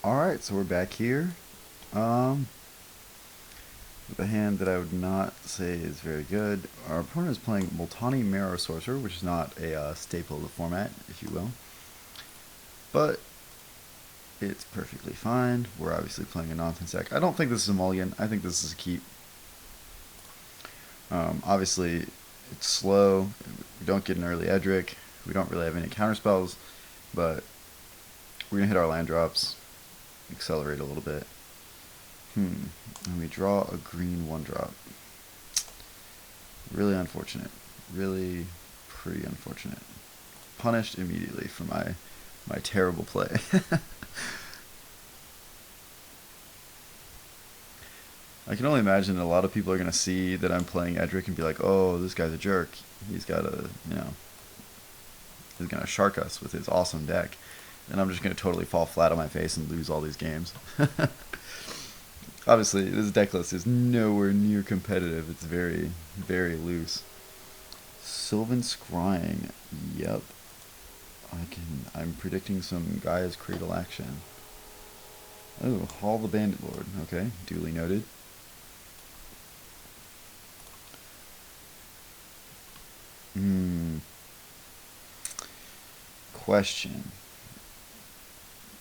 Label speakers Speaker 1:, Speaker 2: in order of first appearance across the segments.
Speaker 1: Alright, so we're back here. Um, with a hand that I would not say is very good. Our opponent is playing Multani Marrow Sorcerer, which is not a staple of the format, if you will. But it's perfectly fine. We're obviously playing a nonsense deck. I don't think this is a mulligan. I think this is a keep. Obviously, it's slow. We don't get an early Edric. We don't really have any counterspells, but we're going to hit our land drops, accelerate a little bit. And we draw a green 1-drop. Really unfortunate. Really pretty unfortunate. Punished immediately for my terrible play. I can only imagine that a lot of people are going to see that I'm playing Edric and be like, oh, this guy's a jerk. He's got a, he's going to shark us with his awesome deck. And I'm just going to totally fall flat on my face and lose all these games. Obviously, this deck list is nowhere near competitive. It's very, very loose. Sylvan Scrying. Yep. I'm predicting some Gaia's Cradle action. Oh, Hall the Bandit Lord. Okay, duly noted. Question.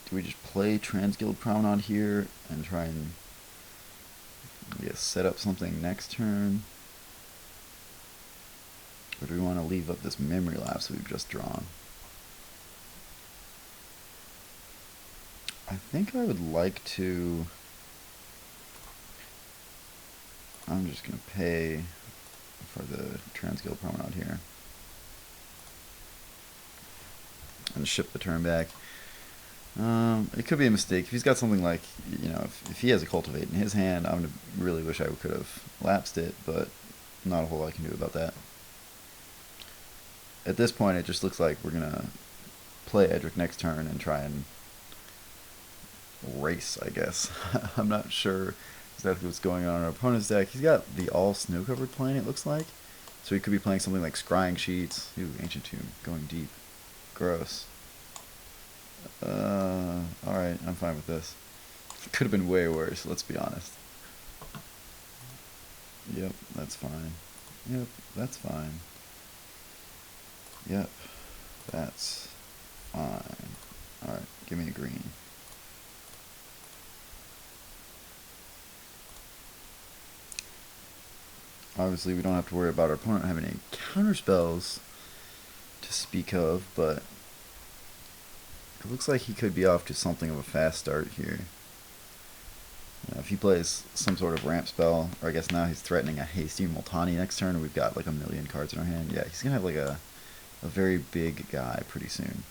Speaker 1: Do we just play Transguild Promenade here and try and set up something next turn? Or do we want to leave up this Memory Lapse we've just drawn? I think I would like to... I'm just going to pay for the Transguild Promenade here. And ship the turn back. It could be a mistake. If he's got something like, if he has a Cultivate in his hand, I would really wish I could have lapsed it, but not a whole lot I can do about that. At this point, it just looks like we're going to play Edric next turn and try and race, I guess. I'm not sure exactly what's going on in our opponent's deck. He's got the all snow-covered plane, it looks like. So he could be playing something like Scrying Sheets. Ooh, Ancient Tomb, going deep. Gross. Alright, I'm fine with this. Could have been way worse, let's be honest. Yep, that's fine. Yep, that's fine. Yep, that's fine. Alright, give me a green. Obviously, we don't have to worry about our opponent having any counterspells to speak of, but it looks like he could be off to something of a fast start here. If he plays some sort of ramp spell, or I guess now he's threatening a hasty Multani next turn, and we've got like a million cards in our hand. Yeah, he's gonna have like a very big guy pretty soon.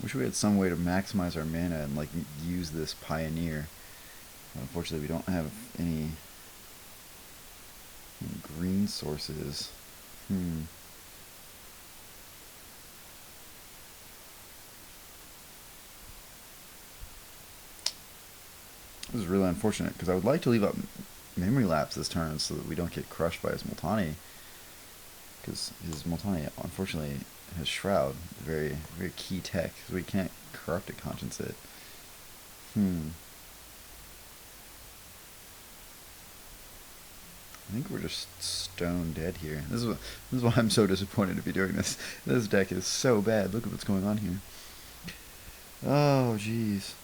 Speaker 1: Wish we had some way to maximize our mana and like use this Pioneer. Unfortunately, we don't have any green sources. This is really unfortunate because I would like to leave up Memory Lapse this turn so that we don't get crushed by his Multani. Because his Multani, unfortunately, has Shroud, very, very key tech, so we can't Corrupted Conscience it. I think we're just stone dead here. This is why I'm so disappointed to be doing this. This deck is so bad. Look at what's going on here. Oh, jeez.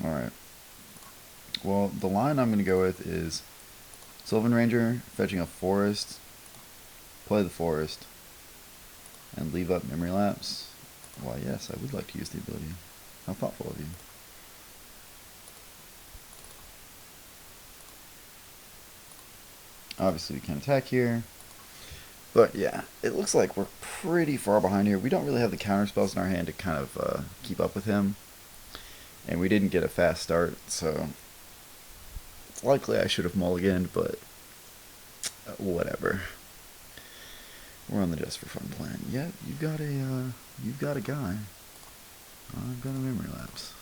Speaker 1: Alright. Well, the line I'm going to go with is Sylvan Ranger fetching a forest, play the forest, and leave up Memory Lapse. Why, yes, I would like to use the ability. How thoughtful of you. Obviously, we can attack here. But yeah, it looks like we're pretty far behind here. We don't really have the counter spells in our hand to kind of keep up with him. And we didn't get a fast start, so it's likely I should have mulliganed, but whatever. We're on the just for fun plan. Yeah, you've got a guy. I've got a memory lapse.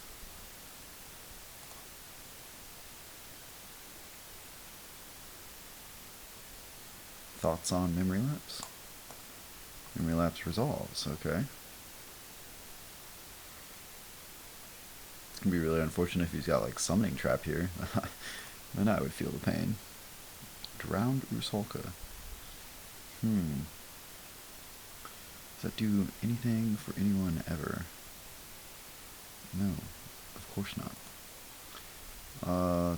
Speaker 1: Thoughts on memory lapse? Memory lapse resolves, okay. It's gonna be really unfortunate if he's got like summoning trap here. Then I would feel the pain. Drowned Rusalka. Does that do anything for anyone ever? No, of course not.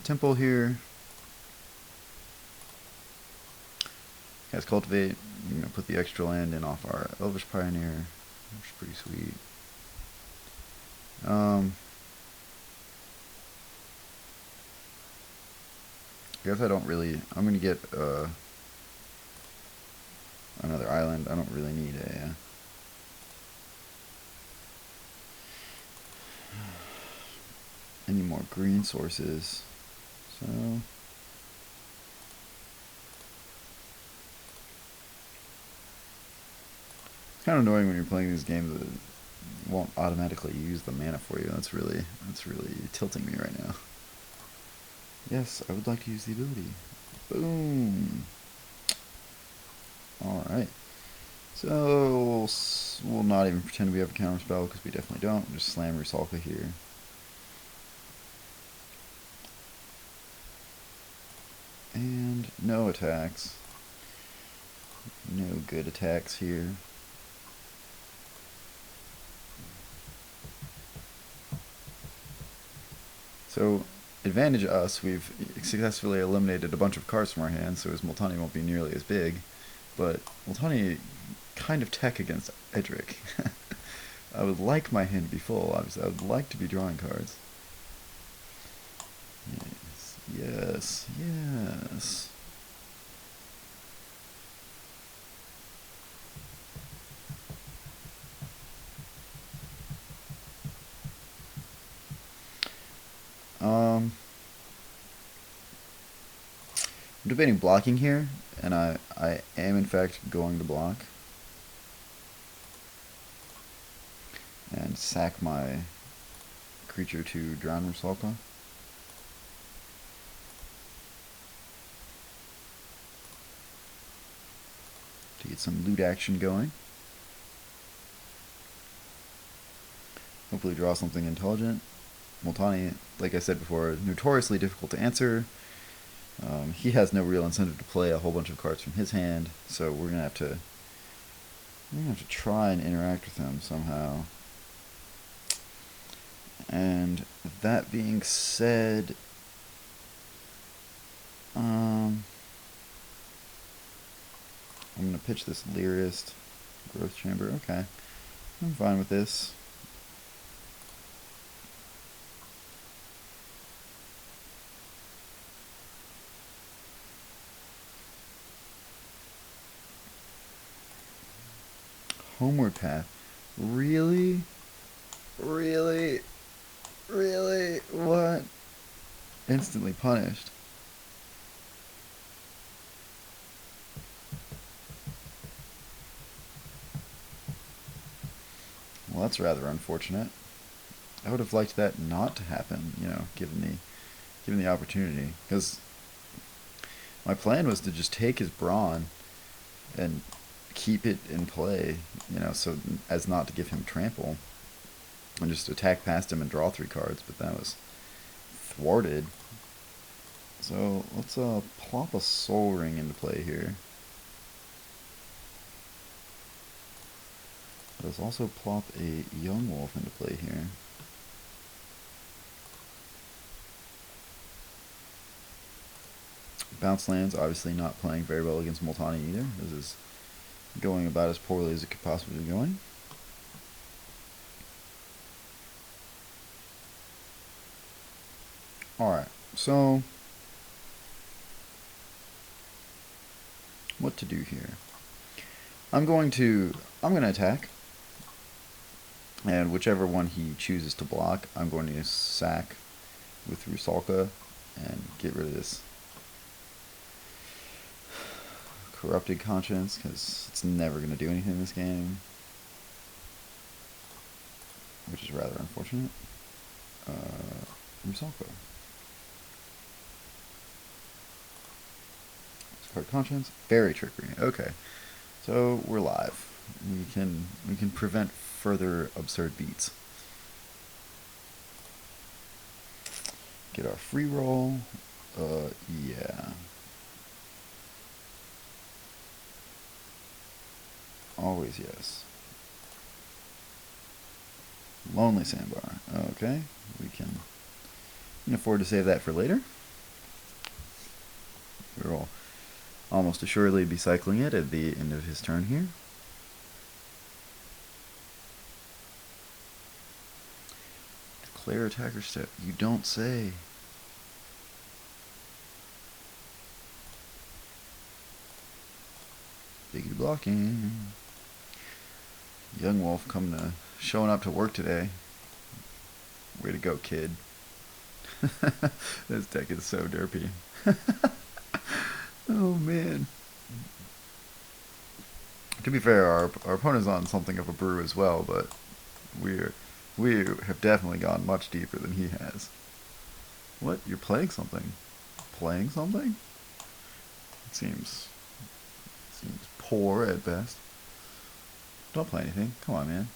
Speaker 1: Temple here. Guys, cultivate. I'm gonna put the extra land in off our Elvish Pioneer, which is pretty sweet. I guess I don't really. I'm gonna get another island. I don't really need any more green sources. So it's kind of annoying when you're playing these games that it won't automatically use the mana for you. That's really tilting me right now. Yes, I would like to use the ability. Boom. Alright. So, we'll not even pretend we have a counter spell, because we definitely don't. We'll just slam Rusalka here. And no attacks. No good attacks here. So, advantage us, we've successfully eliminated a bunch of cards from our hands, so his Multani won't be nearly as big. But Multani kind of tech against Edric. I would like my hand to be full, obviously. I would like to be drawing cards. Yes, yes, yes. I'm debating blocking here, and I am in fact going to block. And sack my creature to drown Rusalka. To get some loot action going. Hopefully draw something intelligent. Multani, like I said before, notoriously difficult to answer. He has no real incentive to play a whole bunch of cards from his hand, so we're gonna have to try and interact with him somehow. And that being said, I'm gonna pitch this Lyrist Growth Chamber. Okay, I'm fine with this. Homeward Path. Really? Really? Really? What? Instantly punished. Well, that's rather unfortunate. I would have liked that not to happen, you know, given the opportunity. Because my plan was to just take his Brawn and keep it in play, you know, so as not to give him trample. And just attack past him and draw 3 cards, but that was thwarted. So let's plop a Soul Ring into play here. Let's also plop a Young Wolf into play here. Bounce lands, obviously not playing very well against Multani either. This is going about as poorly as it could possibly be going. Alright, so what to do here? I'm going to attack, and whichever one he chooses to block, I'm going to sack with Rusalka and get rid of this Corrupted Conscience, because it's never going to do anything in this game, which is rather unfortunate. Rusalka. Discard Conscience. Fairy Trickery. Okay, so we're live. We can prevent further absurd beats. Get our free roll. Yeah. Always yes. Lonely Sandbar. Okay, we can afford to save that for later. We will almost assuredly be cycling it at the end of his turn here. Declare attacker step. You don't say. Biggie blocking. Young Wolf showing up to work today. Way to go, kid. This deck is so derpy. Oh man. To be fair, our opponent's on something of a brew as well, but we have definitely gone much deeper than he has. What? You're playing something? Playing something? It seems poor at best. Don't play anything. Come on, man.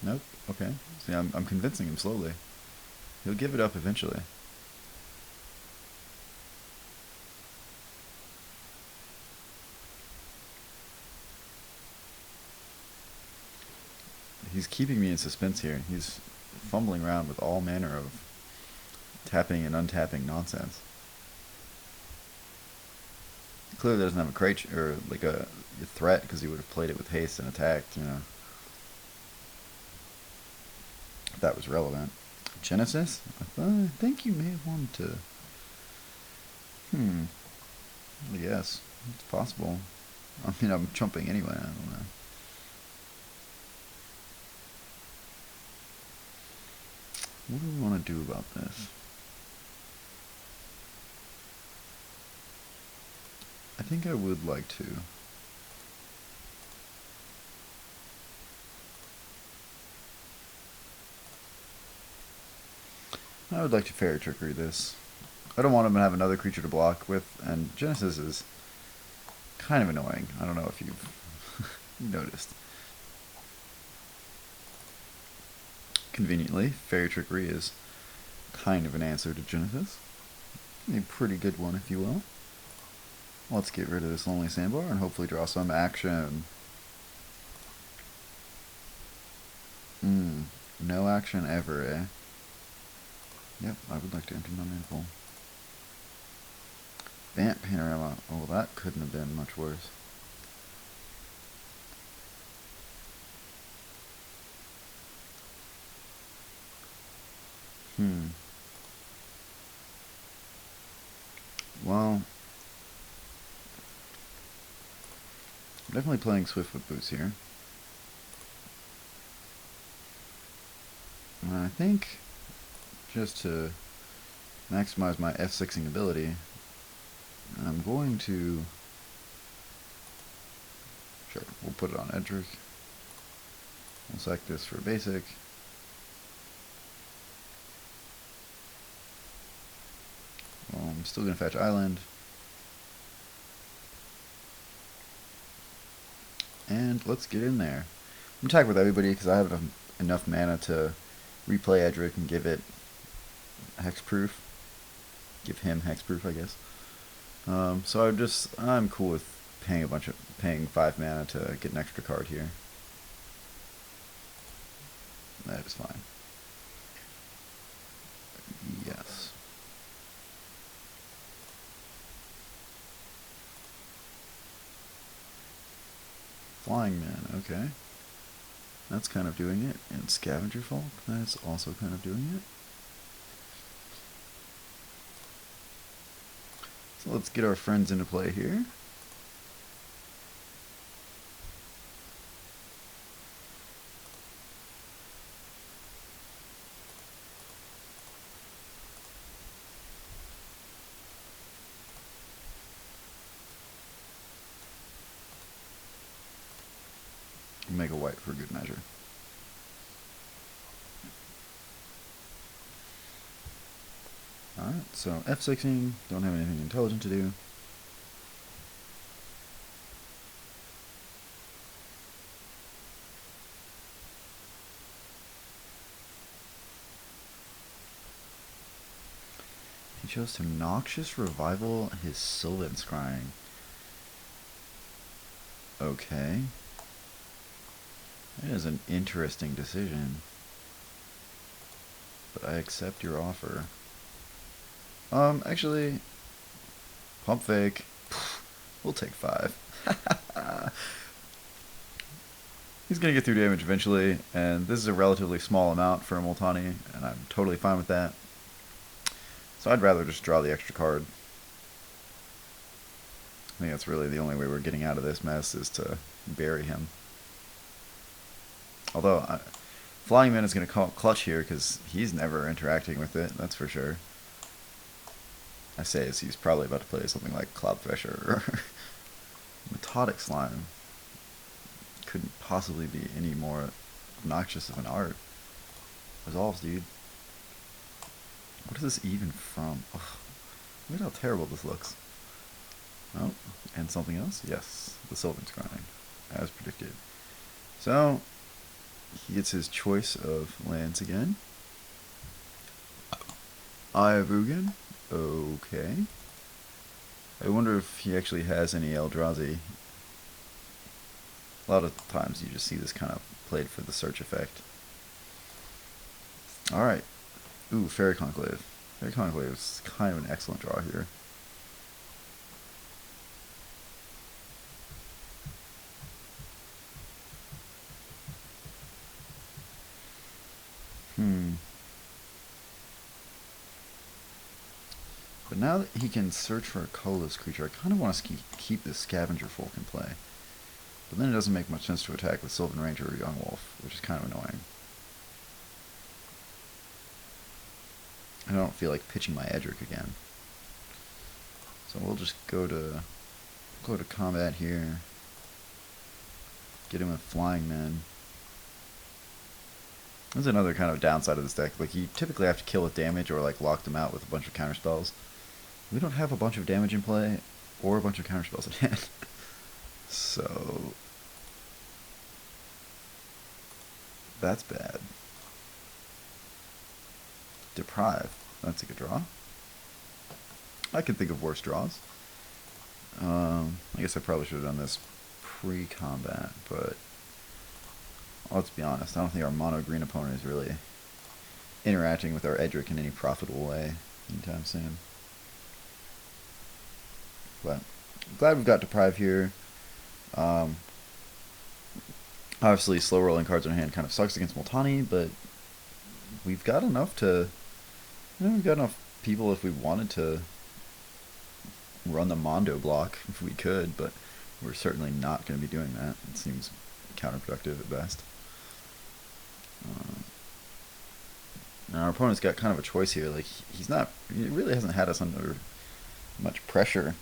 Speaker 1: Nope. Okay. See, I'm convincing him slowly. He'll give it up eventually. He's keeping me in suspense here. He's fumbling around with all manner of tapping and untapping nonsense. Clearly doesn't have a crate or like a threat, because he would have played it with haste and attacked, you know. If that was relevant. Genesis? I think you may have wanted to. Yes, it's possible. I mean, I'm jumping anyway. I don't know. What do we want to do about this? I think I would like to. I would like to Fairy Trickery this. I don't want him to have another creature to block with, and Genesis is kind of annoying. I don't know if you've noticed. Conveniently, Fairy Trickery is kind of an answer to Genesis. A pretty good one, if you will. Let's get rid of this Lonely Sandbar and hopefully draw some action. No action ever, eh? Yep, I would like to enter non-manifold. Vamp Panorama. Oh, that couldn't have been much worse. Well, I'm definitely playing Swiftfoot Boots here. And I think, just to maximize my F6ing ability, I'm going to... Sure, we'll put it on Edric. We'll sack this for basic. Well, I'm still going to fetch Island. And let's get in there. I'm attack with everybody because I have enough mana to replay Edric and give it hexproof. Give him hexproof, I guess. So I'm cool with paying 5 mana to get an extra card here. That is fine. Yes. Flying Man, okay. That's kind of doing it. And Scavenger Folk, that's also kind of doing it. So let's get our friends into play here. make a white for good measure. Alright, so F6ing, don't have anything intelligent to do. He chose to Noxious Revival his Sylvan Scrying. Okay. That is an interesting decision. But I accept your offer. Actually, Pump Fake. We'll take 5. He's going to get through damage eventually, and this is a relatively small amount for a Multani, and I'm totally fine with that. So I'd rather just draw the extra card. I think that's really the only way we're getting out of this mess is to bury him. Although, Flying Man is going to call clutch here because he's never interacting with it, that's for sure. I say as he's probably about to play something like Cloud Thresher or Methodic Slime. Couldn't possibly be any more obnoxious of an art. Resolves, dude. What is this even from? Ugh. Look at how terrible this looks. Oh, and something else? Yes, the Sylvan Scrying, as predicted. So, he gets his choice of lands again. Ayavugan. Okay. I wonder if he actually has any Eldrazi. A lot of times you just see this kind of played for the search effect. Alright. Ooh, Fairy Conclave. Fairy Conclave is kind of an excellent draw here. But now that he can search for a colorless creature, I kind of want to keep this Scavenger Folk in play. But then it doesn't make much sense to attack with Sylvan Ranger or Young Wolf, which is kind of annoying. I don't feel like pitching my Edric again. So we'll just go to combat here. Get him with Flying Men. There's another kind of downside of this deck. Like, you typically have to kill with damage or like lock them out with a bunch of counterspells. We don't have a bunch of damage in play or a bunch of counterspells at hand. So that's bad. Deprive. That's a good draw. I can think of worse draws. I guess I probably should have done this pre-combat, but let's be honest, I don't think our mono green opponent is really interacting with our Edric in any profitable way anytime soon. But I'm glad we've got Deprive here. Obviously, slow rolling cards in our hand kind of sucks against Multani, but we've got enough to, we've got enough people if we wanted to run the Mondo block if we could, but we're certainly not going to be doing that. It seems counterproductive at best. Now our opponent's got kind of a choice here. Like, he really hasn't had us under much pressure.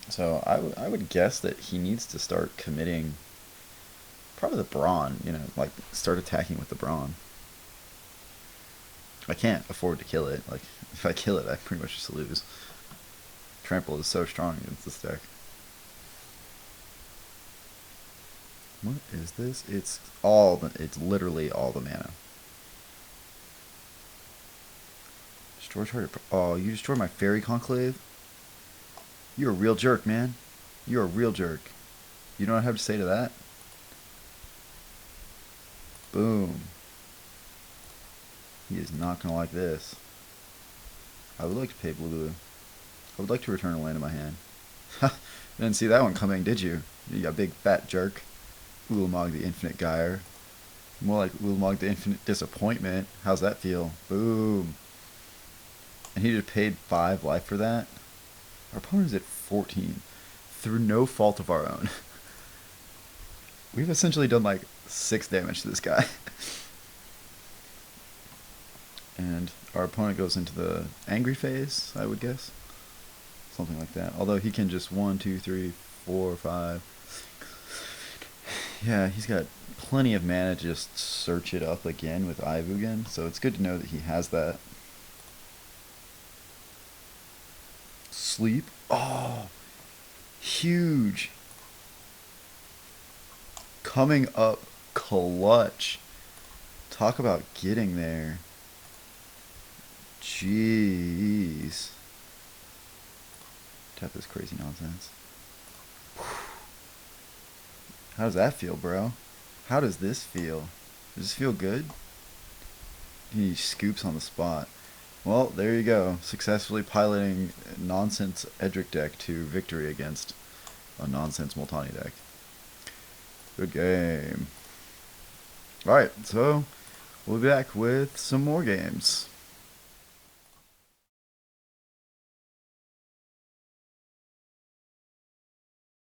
Speaker 1: So I would guess that he needs to start committing probably the Brawn, like start attacking with the Brawn. I can't afford to kill it. Like, if I kill it, I pretty much just lose. Trample is so strong against this deck. What is this? It's literally all the mana. Destroy target. Oh, you destroyed my Fairy Conclave? You're a real jerk, man. You're a real jerk. You know what I have to say to that? Boom. He is not going to like this. I would like to pay blue. I would like to return a land in my hand. Ha! Didn't see that one coming, did you? You big fat jerk. Ulamog the Infinite Gyre. More like Ulamog the Infinite Disappointment. How's that feel? Boom. And he just paid 5 life for that? Our opponent is at 14. Through no fault of our own. We've essentially done like 6 damage to this guy. And our opponent goes into the angry phase, I would guess. Something like that. Although he can just 1, 2, 3, 4, 5. Yeah, he's got plenty of mana to just search it up again with Ivugan, so it's good to know that he has that. Sleep. Oh, huge. Coming up clutch. Talk about getting there. Jeez. Tap this crazy nonsense. How does that feel, bro? How does this feel? Does this feel good? He scoops on the spot. Well, there you go. Successfully piloting nonsense Edric deck to victory against a nonsense Multani deck. Good game. Alright, so we'll be back with some more games.